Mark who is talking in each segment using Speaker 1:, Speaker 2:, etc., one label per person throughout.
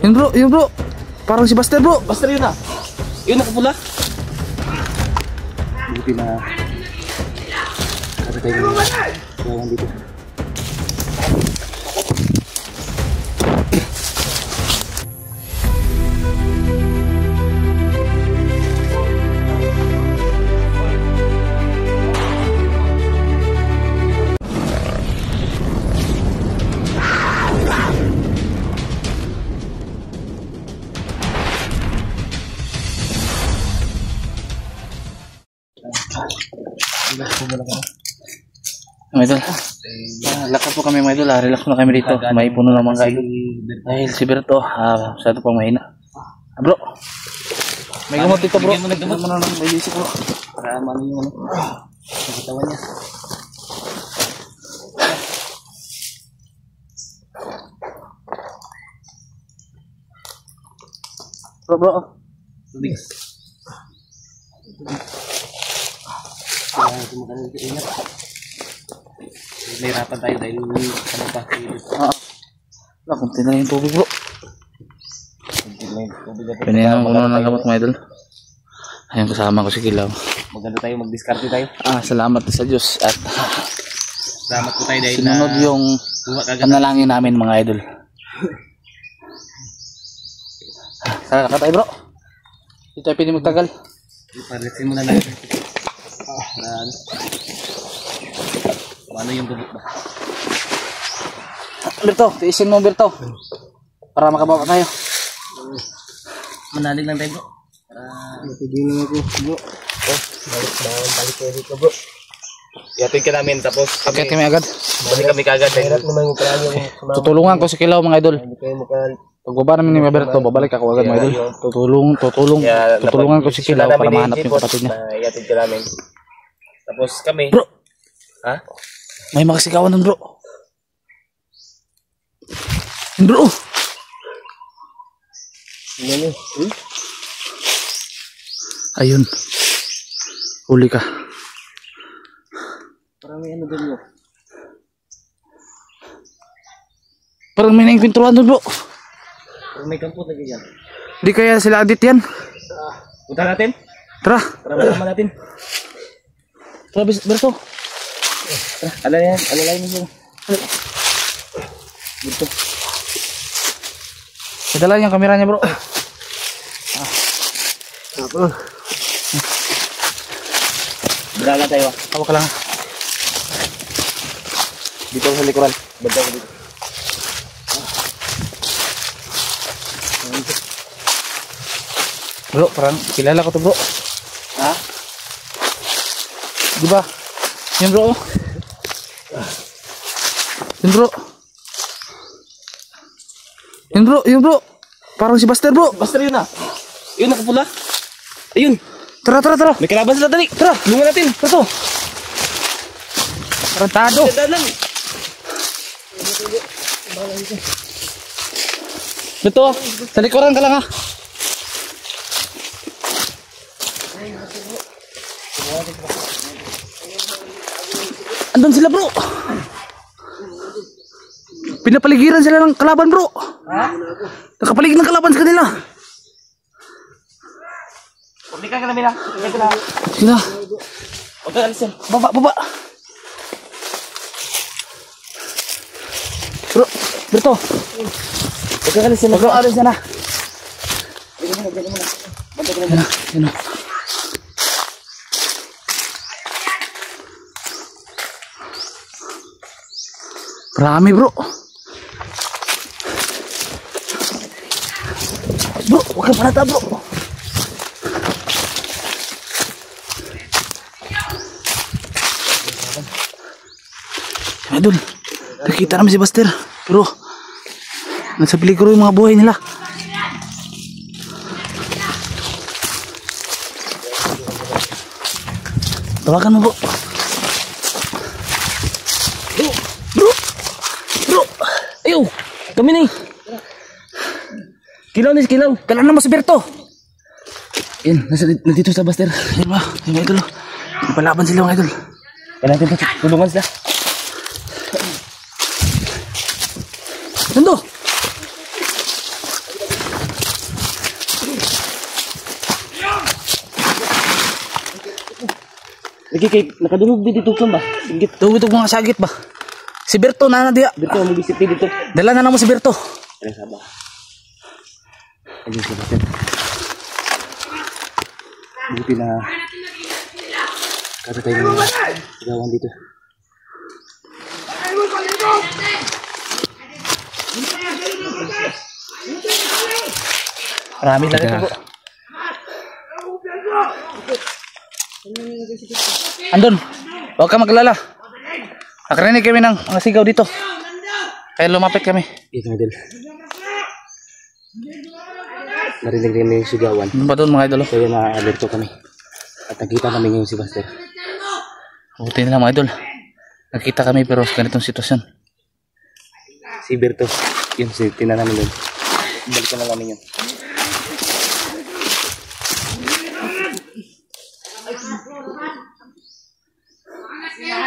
Speaker 1: Yun bro. Parang si Buster bro.
Speaker 2: Buster yun ah. Yun nakapula.
Speaker 1: Buti na. Kasi tayo na dito. Mga idol, lakad po kami mga idol, relax na kami dito, may puno naman kayo dahil si Berto, masyado pang mahina. Bro, may gamot dito bro, may gamot mo na lang, may basic bro para ano yung katawan niya. Bro, tubig. Ingat. Nahirapan tayo dahil ano pa kunti na yung tubig bro. Pinaya ko na ng gamot mga idol. Ayun, kasama ko si Kilaw.
Speaker 2: Maganda tayo, mag-discarte tayo.
Speaker 1: Salamat sa Diyos at
Speaker 2: salamat po tayo dahil
Speaker 1: sinunod yung panalangin namin mga idol. Tara tayo bro. Dito tayo pwede magtagal.
Speaker 2: Iparisin mo na natin. Ano yung gabot ba?
Speaker 1: Berto, tiisin mo Berto para makababa tayo.
Speaker 2: Manalig lang tayo bro.
Speaker 1: Natigilin ako bro.
Speaker 3: Balik kayo dito bro.
Speaker 2: Ihatid ka namin tapos
Speaker 1: Okay kami agad.
Speaker 2: balik kami kagad.
Speaker 3: Hirap naman yung paraan yung
Speaker 1: Tutulungan ko si Kilaw mga idol.
Speaker 3: hindi kayo mukha.
Speaker 1: Pagbaba namin ni Berto, babalik ako agad mga idol. Tutulungan ko si Kilaw para mahanap yung kapatid niya.
Speaker 2: Ihatid ka namin. Tapos kami.
Speaker 1: Bro!
Speaker 2: Ha?
Speaker 1: May makasikawan nun bro. Yun bro. Ayun. Huli ka.
Speaker 2: Parang may ano doon yun.
Speaker 1: Parang may naingkwentruhan dun bro.
Speaker 2: Parang may kampo lagi dyan.
Speaker 1: Di kaya sila adit yan.
Speaker 2: Punta natin.
Speaker 1: Tara.
Speaker 2: Para malaman natin.
Speaker 1: Tara Berto.
Speaker 2: Alalayan mo.
Speaker 1: Dito. Padala yung kamera niya bro.
Speaker 2: Dala tayo.
Speaker 1: Hawak ka lang.
Speaker 2: Dito sa likuran. Banda ko dito.
Speaker 1: Bro, parang kilala ko to bro.
Speaker 2: Ha?
Speaker 1: Di ba? Yan bro. Yun bro. Parang si Buster bro.
Speaker 2: Buster yun ah. Yun nakapula. Ayun.
Speaker 1: Tara.
Speaker 2: May kalaban sila dali. Tara, lungan natin. Ito.
Speaker 1: Tarantado.
Speaker 2: Dalan.
Speaker 1: Ito, sa likuran ka lang ha. Andun sila bro. Pinapaligiran sila ng kalaban bro.
Speaker 2: Ha?
Speaker 1: Nakapaligid ng kalaban sa kanila.
Speaker 2: Pumika ka namin ha.
Speaker 1: Sila.
Speaker 2: Huwag ka alisin.
Speaker 1: Baba. Bro, Berto.
Speaker 2: Huwag ka alisin.
Speaker 1: Huwag ka alisin na. Yan o. Marami bro. Bro, huwag kang palata bro. Idol, nakita namin si Buster. Pero nasa peligro yung mga buhay nila. Tawagan mo bro. Bro.
Speaker 2: Ayaw. Kami na eh. Kilaw.
Speaker 1: Kailan naman si Berto?
Speaker 2: Yan, nandito sa Buster.
Speaker 1: Yan ba? Yung idol. Palaban sila mga idol.
Speaker 2: Kaya natin tulungan sila.
Speaker 1: Nando!
Speaker 2: Lagi kay nakadungog dito sa ba? Ingit.
Speaker 1: Tubig mga sagit ba? Si Berto na diya.
Speaker 2: Dito mo bisip dito.
Speaker 1: Dala na mo si Berto.
Speaker 2: Ano sa ba? Lagi sa batin. Buti na kada tayo ng gawan dito.
Speaker 1: Marami lang ito po. Andun, huwag ka maglala. Nakarinig kami ng mga sigaw dito. Kaya lumapit kami.
Speaker 2: Ito mga idol. Narinig rin yung sigawan.
Speaker 1: Ano ba doon mga idol?
Speaker 2: Kaya na-alerto kami. At nakita namin yung si Buster.
Speaker 1: Buti na lang mga idol. Nakita kami pero sa ganitong sitwasyon.
Speaker 2: Si Berto. Yun, tinan namin doon. Balikan na namin yun.
Speaker 1: Sila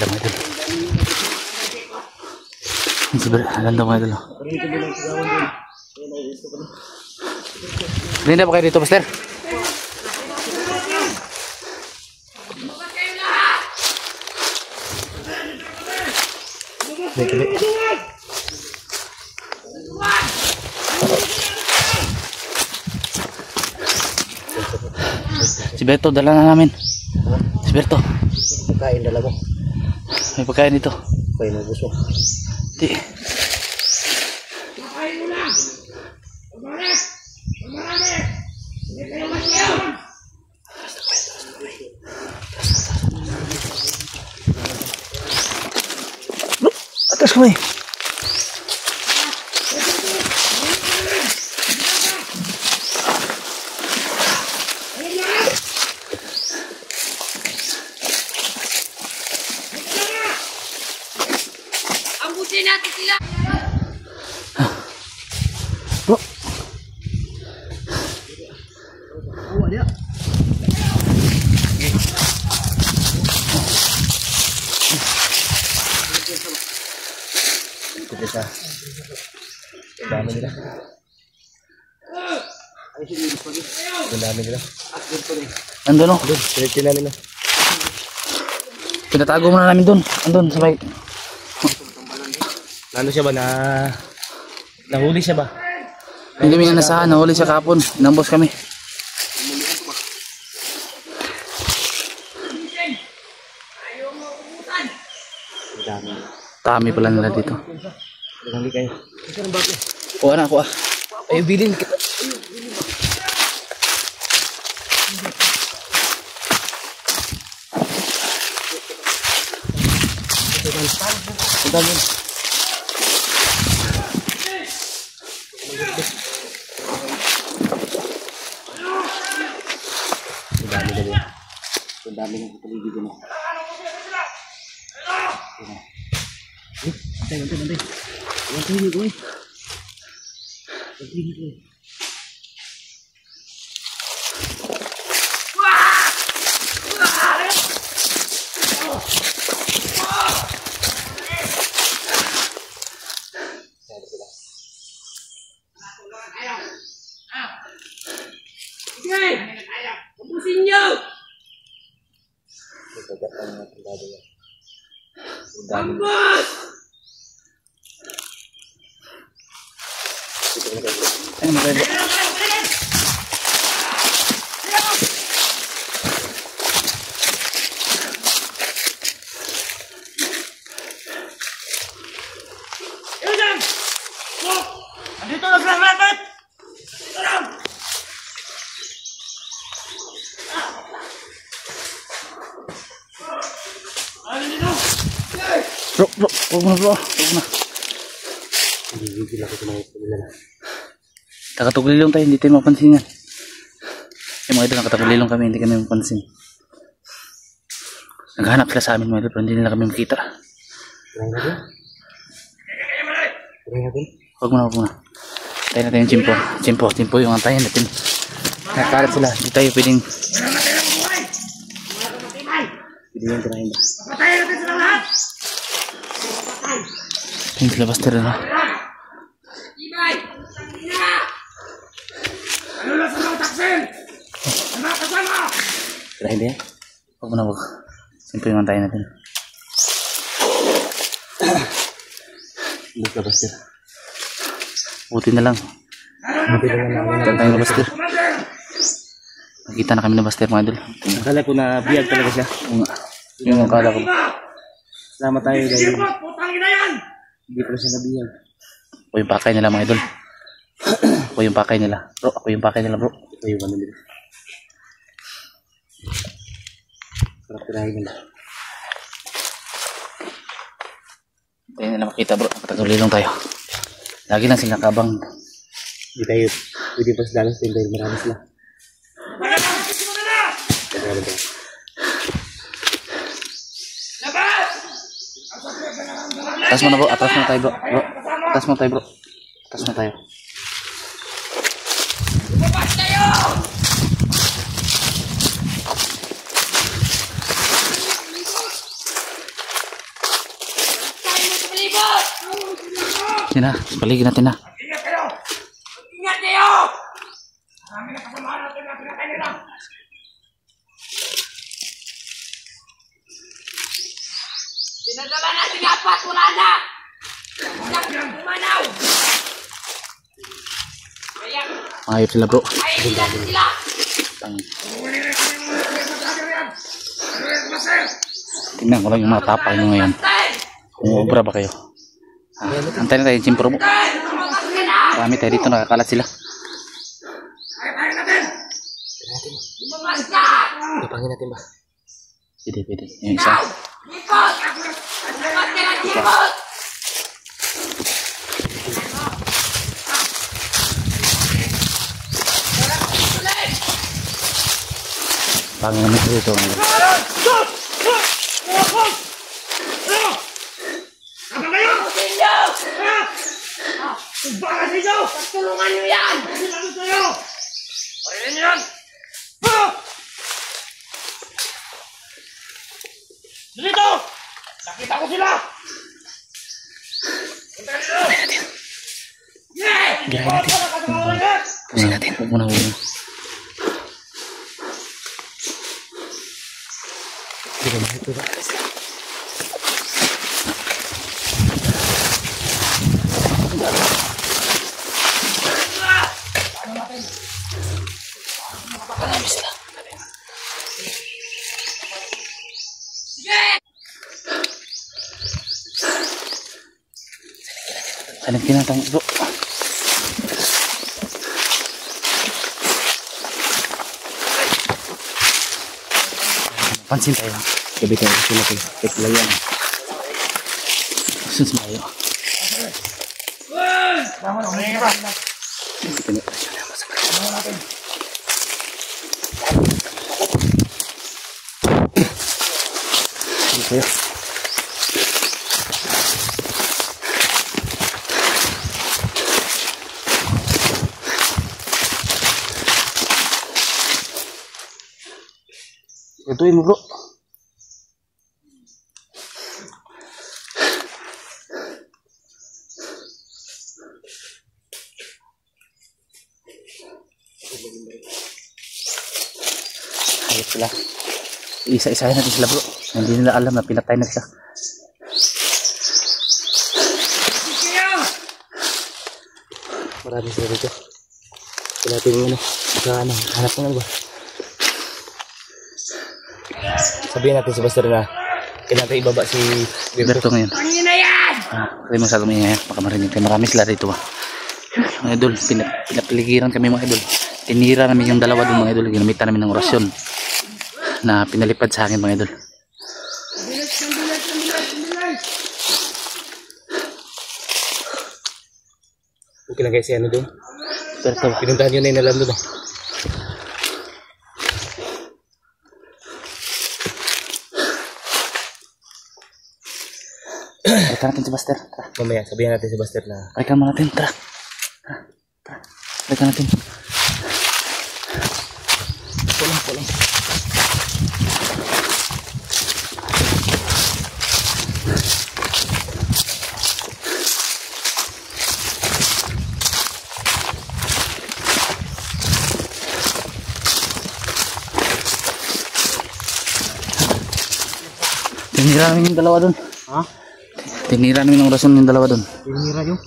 Speaker 1: mga idol. Ganda mga idol. Linda pa kayo dito, Buster? Si Berto, dala na namin. Si Berto.
Speaker 3: Pagkain dala mo.
Speaker 1: May pagkain dito.
Speaker 3: Pagkain mo gusto.
Speaker 1: Di. Atas kamay.
Speaker 4: Ambutin natin sila.
Speaker 1: Bro.
Speaker 2: Ito sa dami nila. Ang dami nila.
Speaker 1: Andun no?
Speaker 2: Doon, pinagtin namin na.
Speaker 1: Pinatago muna namin dun. Andun sa may.
Speaker 2: Ano siya ba na nahuli siya ba?
Speaker 1: Hindi kami nga nasahan. Nahuli siya kahapon. Inambos kami.
Speaker 2: Ang dami.
Speaker 1: Dami pala nila dito.
Speaker 2: Hindi kayo.
Speaker 1: Kuha na, kuha.
Speaker 2: Ay, bilin kita. Ang dami. Ang dami dali. Ang dami ng paligid mo. Antay. Antay ko eh. Antay ko eh.
Speaker 4: Ambusin niyo. Ambus!
Speaker 1: Ayun, maganda.
Speaker 4: Andito na sila rapat!
Speaker 1: Bro, huwag mo na bro. Huwag na.
Speaker 2: Hindi ako tumayo sa nila.
Speaker 1: Nakatuglilong tayo, hindi tayo mapansin yan. Yung mga ito, nakatuglilong kami, hindi kami mapansin. Naghanap sila sa amin mga ito, pero hindi nila kami makita.
Speaker 2: Kurang natin? Kurang natin?
Speaker 1: Huwag mo na. Tayo natin yung chimpo. Chimpo yung antayin natin. Nakakarap sila. Hindi tayo pwedeng
Speaker 2: Pwede yung tirahin ba?
Speaker 4: Patayin natin sila lahat!
Speaker 1: Yung sila Buster na.
Speaker 4: Ibay! Tangina! Ano na sa mga taksin? Ang mga kasama!
Speaker 2: Tirahin ba yan?
Speaker 1: Huwag mo na huwag. Siyempre yung antayin natin.
Speaker 2: Hindi ka Buster.
Speaker 1: Buti na lang.
Speaker 2: Buti na lang namin.
Speaker 1: Antayin na Buster. Nakita na kami na Buster mga idol.
Speaker 2: Akala ko na biyag talaga siya.
Speaker 1: Yung akala ko.
Speaker 2: Salamat tayo dahil
Speaker 4: Putang ina yan!
Speaker 2: hindi pala siya nabiyag.
Speaker 1: Ako yung pakay nila mga idol. Ako yung pakay nila. Bro, ako yung pakay nila bro.
Speaker 2: Ito yung ano nila. Sarap tirahin nila.
Speaker 1: Hindi nila makita bro. Patagulilong tayo. Lagi lang sila kabang.
Speaker 2: Hindi tayo pwede pa sa dalas din dahil marami sila. Marami tayo.
Speaker 1: Atas mo na bro. Atas mo tayo bro. Bro. Atas mo tayo bro. Atas mo tayo.
Speaker 4: Lumabas kayo! Tayo mo sa palibot!
Speaker 1: Sige na. Paligid natin na.
Speaker 4: Ingat kayo! Ingat kayo! Marami na kasamahan natin na pinatay nila. Dinadala natin yung apat, wala na! Umanaw! Kaya,
Speaker 1: Ayop sila bro.
Speaker 4: ayayin natin sila!
Speaker 1: Tingnan ko lang yung mga tapay nyo ngayon. Umubra ba kayo? Antayin na tayo yung simpro mo. Marami tayo dito, nakakalat sila.
Speaker 4: Lumabas ka!
Speaker 2: Kapangin natin ba?
Speaker 1: Pwede, pwede. Yung isa.
Speaker 4: Likot! Lumabas ka ng likot!
Speaker 1: Pangin naman ito dito.
Speaker 4: Tapusin niyo! Pagtulungan niyo yan! Paririn niyo yan! Dito! Nakita ko sila!
Speaker 1: Girahin natin. Pusin natin. Huwag mo na, huwag mo.
Speaker 2: Hindi ka mahito ba?
Speaker 1: Marami sila. Saling tinatang bro. Pansin tayo.
Speaker 2: Gabi tayo kasi natin. Tek lang yan.
Speaker 1: Sus mayo.
Speaker 2: Kaya.
Speaker 1: Ituin mo bro. Ayos sila. Isa-isahin natin sila bro. Hindi nila alam na pinatay na siya.
Speaker 2: Marami sila dito. Kaya natin yung ano. Hanap ng ano ba? Sabihin natin si Buster na kailangan tayo ibaba si
Speaker 1: Berto ngayon.
Speaker 4: Pangin na yan!
Speaker 1: Hindi masyadong ingay. Baka marinig tayo. Marami sila dito. Mga idol, pinapiligiran kami mga idol. Tinira namin yung dalawa doon mga idol. Ginamitan namin ng orasyon na pinalipad sa akin mga idol.
Speaker 2: Okay lang guys, si ano doon.
Speaker 1: Berto.
Speaker 2: Pinuntahan yun na yung nalam doon.
Speaker 1: Balikan natin si Buster. Tara.
Speaker 2: Mamaya, sabihin natin si Buster na
Speaker 1: Balikan mo natin. Tara. Tara. Balikan natin.
Speaker 2: pulang.
Speaker 1: Tinira namin yung dalawa doon.
Speaker 3: Ha?
Speaker 1: Tinira namin ng rason yung dalawa doon.
Speaker 3: Tinira yun.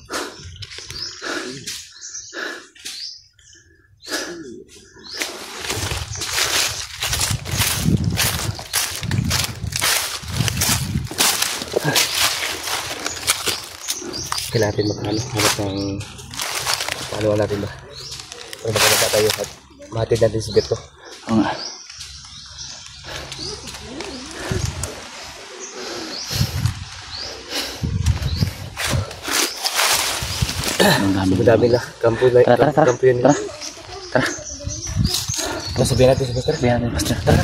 Speaker 2: Kailangan natin magkano. Hanap ng... Paano natin ba? Para magkano tayo at mahatid natin si Berto.
Speaker 1: Oo nga. Ang dami.
Speaker 2: Ang dami na. Kampo na.
Speaker 1: Tara.
Speaker 2: Kampo yun.
Speaker 1: Tara. Tara.
Speaker 2: Sabihin natin si Buster.
Speaker 1: Sabihan natin, Master. Tara.